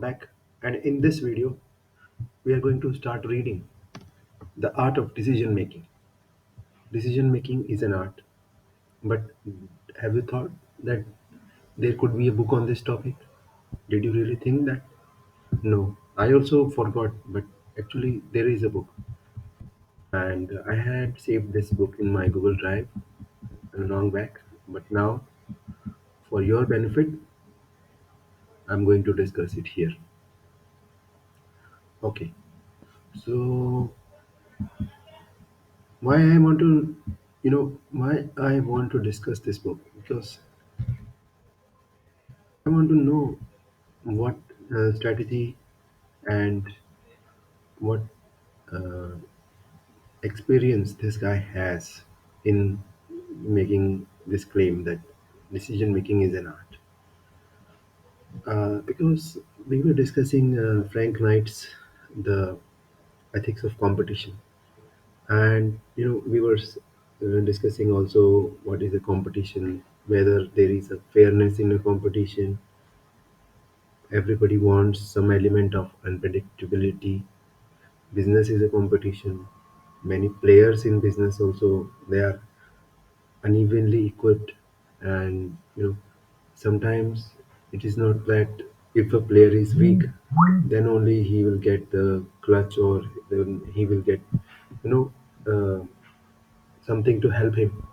Back, and in this video we are going to start reading The Art of Decision Making. Decision making is an art, but have you thought that there could be a book on this topic? Did you really think that? No, I also forgot, but actually there is a book, and I had saved this book in my Google Drive long back, but now for your benefit I'm going to discuss it here. Okay, so why I want to why I want to discuss this book, because I want to know what strategy and what uh, experience this guy has in making this claim that decision making is an art. Because we were discussing Frank Knight's The Ethics of Competition, and we were discussing also what is a competition, whether there is a fairness in a competition. Everybody wants some element of unpredictability. Business is a competition. Many players in business also, they are unevenly equipped, and sometimes it is not that if a player is weak, then only he will get the clutch, or then he will get you know uh, something to help him.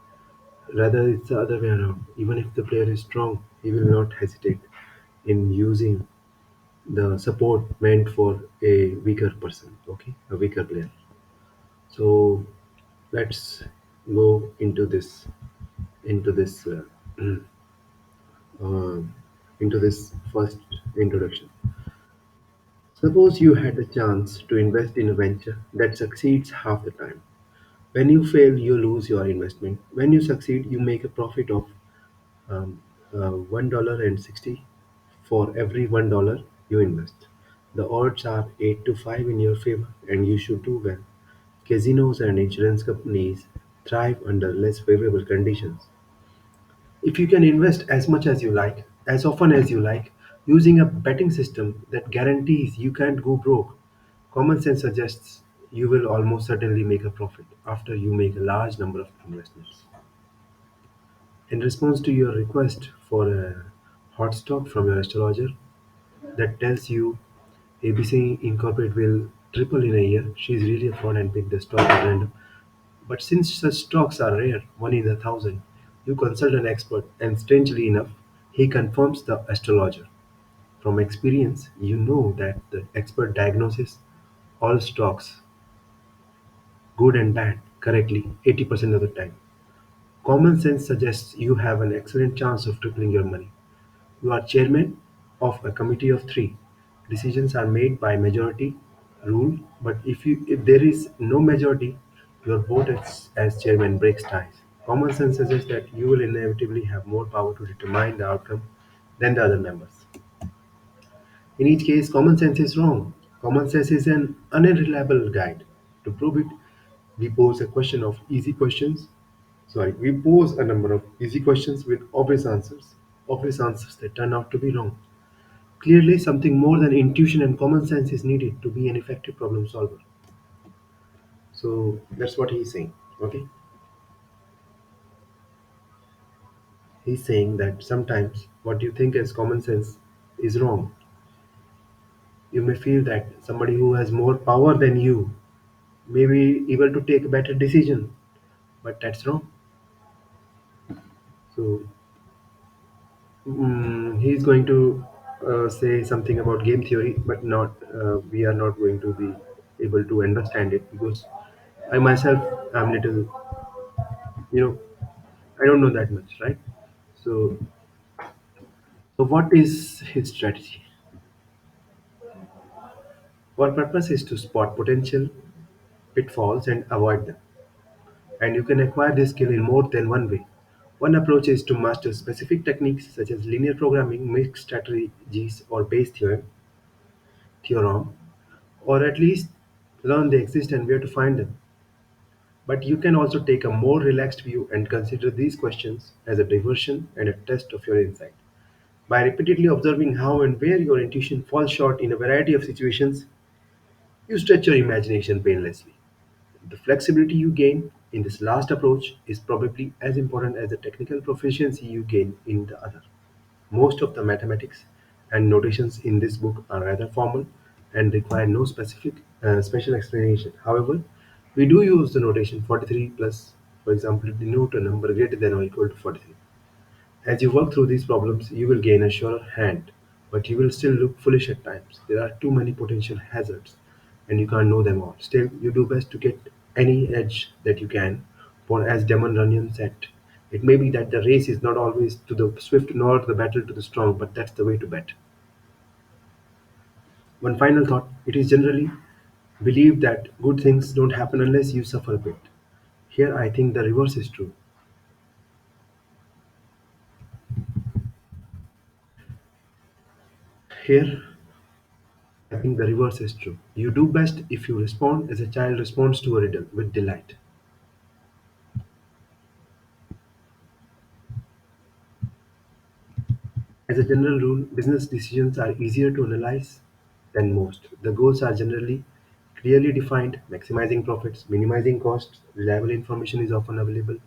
Rather, it's the other way around. Even if the player is strong, he will not hesitate in using the support meant for a weaker person, okay, a weaker player. So let's go into this uh, into this first introduction. Suppose you had a chance to invest in a venture that succeeds half the time. When you fail, you lose your investment. When you succeed, you make a profit of um, $1.60 for every $1 you invest. The odds are 8 to 5 in your favor, and you should do well. Casinos and insurance companies thrive under less favorable conditions. If you can invest as much as you like, as often as you like, using a betting system that guarantees you can't go broke, common sense suggests you will almost certainly make a profit after you make a large number of investments. In response to your request for a hot stock from your astrologer that tells you ABC Incorporate will triple in a year, she's really a fraud and picked the stock at random. But since such stocks are rare, one in a thousand, you consult an expert, and strangely enough, he confirms the astrologer. From experience, you know that the expert diagnoses all stocks, good and bad, correctly 80% of the time. Common sense suggests you have an excellent chance of tripling your money. You are chairman of a committee of three. Decisions are made by majority rule, but if there is no majority, your vote as chairman breaks ties. Common sense suggests that you will inevitably have more power to determine the outcome than the other members. In each case, common sense is wrong. Common sense is an unreliable guide. To prove it, we pose a question of easy questions. We pose a number of easy questions with obvious answers that turn out to be wrong. Clearly, something more than intuition and common sense is needed to be an effective problem solver. So that's what he's saying. Okay, he's saying that sometimes what you think as common sense is wrong. You may feel that somebody who has more power than you may be able to take a better decision, but that's wrong. So he's going to say something about game theory, but not we are not going to be able to understand it, because I myself am little, you know, I don't know that much, right? So, so what is his strategy? Our purpose is to spot potential pitfalls and avoid them. And you can acquire this skill in more than one way. One approach is to master specific techniques such as linear programming, mixed strategies, or theorem, or at least learn they exist and where to find them. But you can also take a more relaxed view and consider these questions as a diversion and a test of your insight. By repeatedly observing how and where your intuition falls short in a variety of situations, you stretch your imagination painlessly. The flexibility you gain in this last approach is probably as important as the technical proficiency you gain in the other. Most of the mathematics and notations in this book are rather formal and require no special explanation. However, we do use the notation 43 plus, for example, to denote a number greater than or equal to 43. As you work through these problems, you will gain a surer hand, but you will still look foolish at times. There are too many potential hazards, and you can't know them all. Still, you do best to get any edge that you can, for as Damon Runyon said, it may be that the race is not always to the swift nor the battle to the strong, but that's the way to bet. One final thought, it is generally believed that good things don't happen unless you suffer a bit. Here, I think the reverse is true. Here, I think the reverse is true. You do best if you respond as a child responds to a riddle with delight. As a general rule, business decisions are easier to analyze than most. The goals are generally clearly defined, maximizing profits, minimizing costs, reliable information is often available,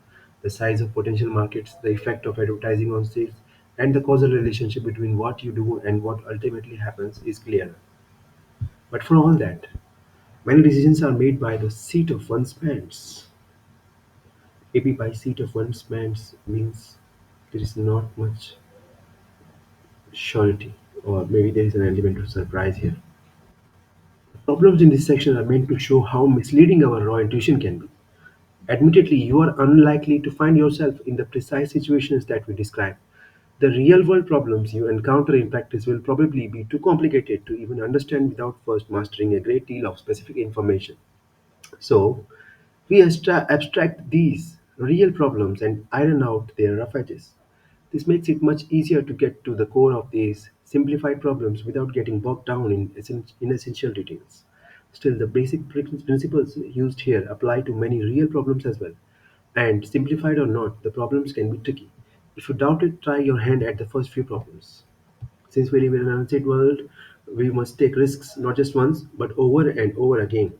the size of potential markets, the effect of advertising on sales, and the causal relationship between what you do and what ultimately happens is clear. But for all that, many decisions are made by the seat of one's pants. Maybe by seat of one's pants means there is not much surety, or maybe there is an element of surprise here. Problems in this section are meant to show how misleading our raw intuition can be. Admittedly, you are unlikely to find yourself in the precise situations that we describe. The real world problems you encounter in practice will probably be too complicated to even understand without first mastering a great deal of specific information. So, we abstract these real problems and iron out their rough edges. This makes it much easier to get to the core of these simplified problems without getting bogged down in essential details. Still, the basic principles used here apply to many real problems as well. And simplified or not, the problems can be tricky. If you doubt it, try your hand at the first few problems. Since we live in an unsaid world, we must take risks not just once, but over and over again.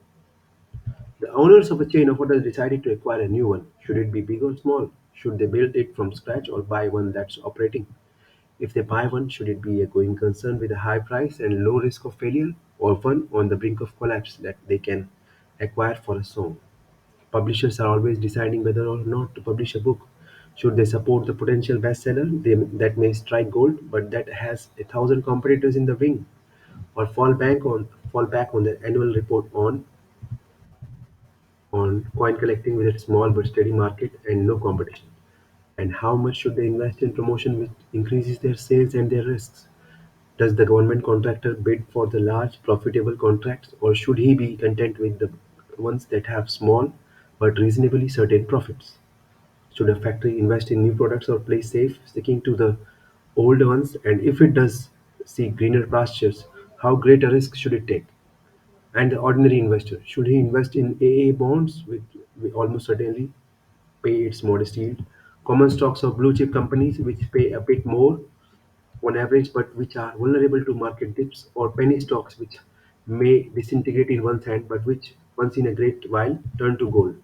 The owners of a chain of hotels decided to acquire a new one. Should it be big or small? Should they build it from scratch or buy one that's operating? If they buy one, should it be a going concern with a high price and low risk of failure, or one on the brink of collapse that they can acquire for a song? Publishers are always deciding whether or not to publish a book. Should they support the potential bestseller that may strike gold but that has 1,000 competitors in the wing, or fall back on the annual report on coin collecting with its small but steady market and no competition? And how much should they invest in promotion which increases their sales and their risks? Does the government contractor bid for the large, profitable contracts, or should he be content with the ones that have small but reasonably certain profits? Should a factory invest in new products or play safe, sticking to the old ones? And if it does see greener pastures, how great a risk should it take? And the ordinary investor, should he invest in AA bonds, which will almost certainly pay its modest yield, common stocks of blue chip companies, which pay a bit more on average but which are vulnerable to market dips, or penny stocks, which may disintegrate in one's hand but which, once in a great while, turn to gold?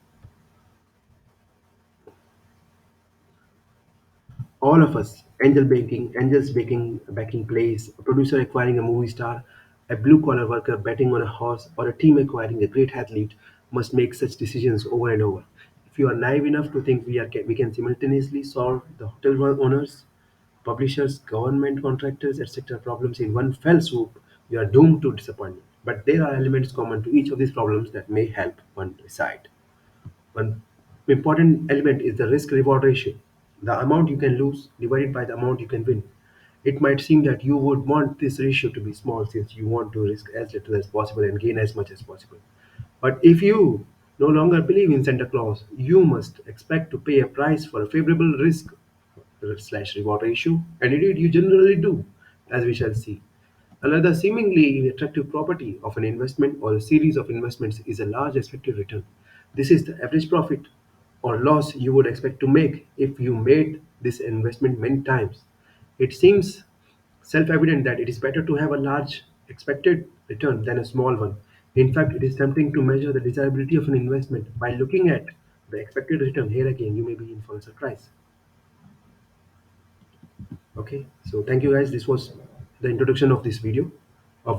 All of us, angels backing plays, a producer acquiring a movie star, a blue collar worker betting on a horse, or a team acquiring a great athlete, must make such decisions over and over. If you are naive enough to think we can simultaneously solve the hotel owners, publishers, government contractors, etc. problems in one fell swoop, you are doomed to disappointment. But there are elements common to each of these problems that may help one decide. One important element is the risk reward ratio, the amount you can lose divided by the amount you can win. It might seem that you would want this ratio to be small since you want to risk as little as possible and gain as much as possible. But if you no longer believe in Santa Claus, you must expect to pay a price for a favorable risk slash reward ratio, and indeed you generally do, as we shall see. Another seemingly attractive property of an investment or a series of investments is a large expected return. This is the average profit or loss you would expect to make if you made this investment many times. It seems self-evident that it is better to have a large expected return than a small one. In fact, it is tempting to measure the desirability of an investment by looking at the expected return. Here again, you may be in for a surprise. Okay, so thank you guys. This was the introduction of this video.